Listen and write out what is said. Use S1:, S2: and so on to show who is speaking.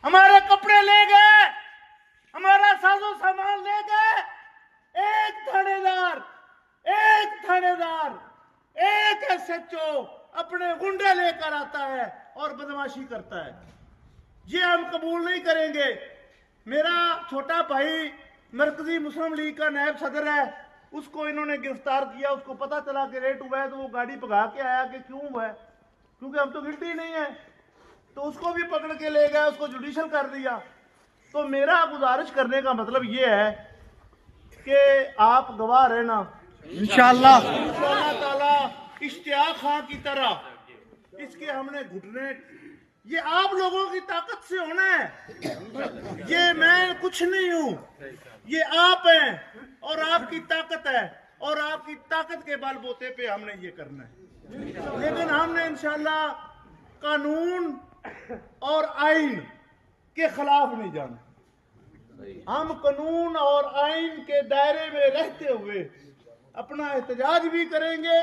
S1: हमारे कपड़े ले गए, हमारा साजो सामान ले गए। एक थानेदार, एक एसएचओ अपने गुंडे लेकर आता है और बदमाशी करता है। ये हम कबूल नहीं करेंगे। मेरा छोटा भाई मरकजी मुस्लिम लीग का नायब सदर है, उसको इन्होंने गिरफ्तार किया। उसको पता चला कि रेट हुआ है तो वो गाड़ी भगा के आया कि क्यों हुआ है, क्योंकि हम तो गिल्टी नहीं है, तो उसको भी पकड़ के ले गए, उसको जुडिशल कर दिया। तो मेरा गुजारिश करने का मतलब ये है कि आप गवाह रहना इंशाअल्लाह ताला। इश्तियाक खां की तरह इसके हमने घुटने, ये आप लोगों की ताकत से होना है। ये मैं कुछ नहीं हूं, ये आप हैं और आपकी ताकत है, और आपकी ताकत के बलबूते पे हमने ये करना है। लेकिन हमने इंशाअल्लाह कानून और आइन के खिलाफ नहीं जाना। हम कानून और आइन के दायरे में रहते हुए अपना एहतजाज भी करेंगे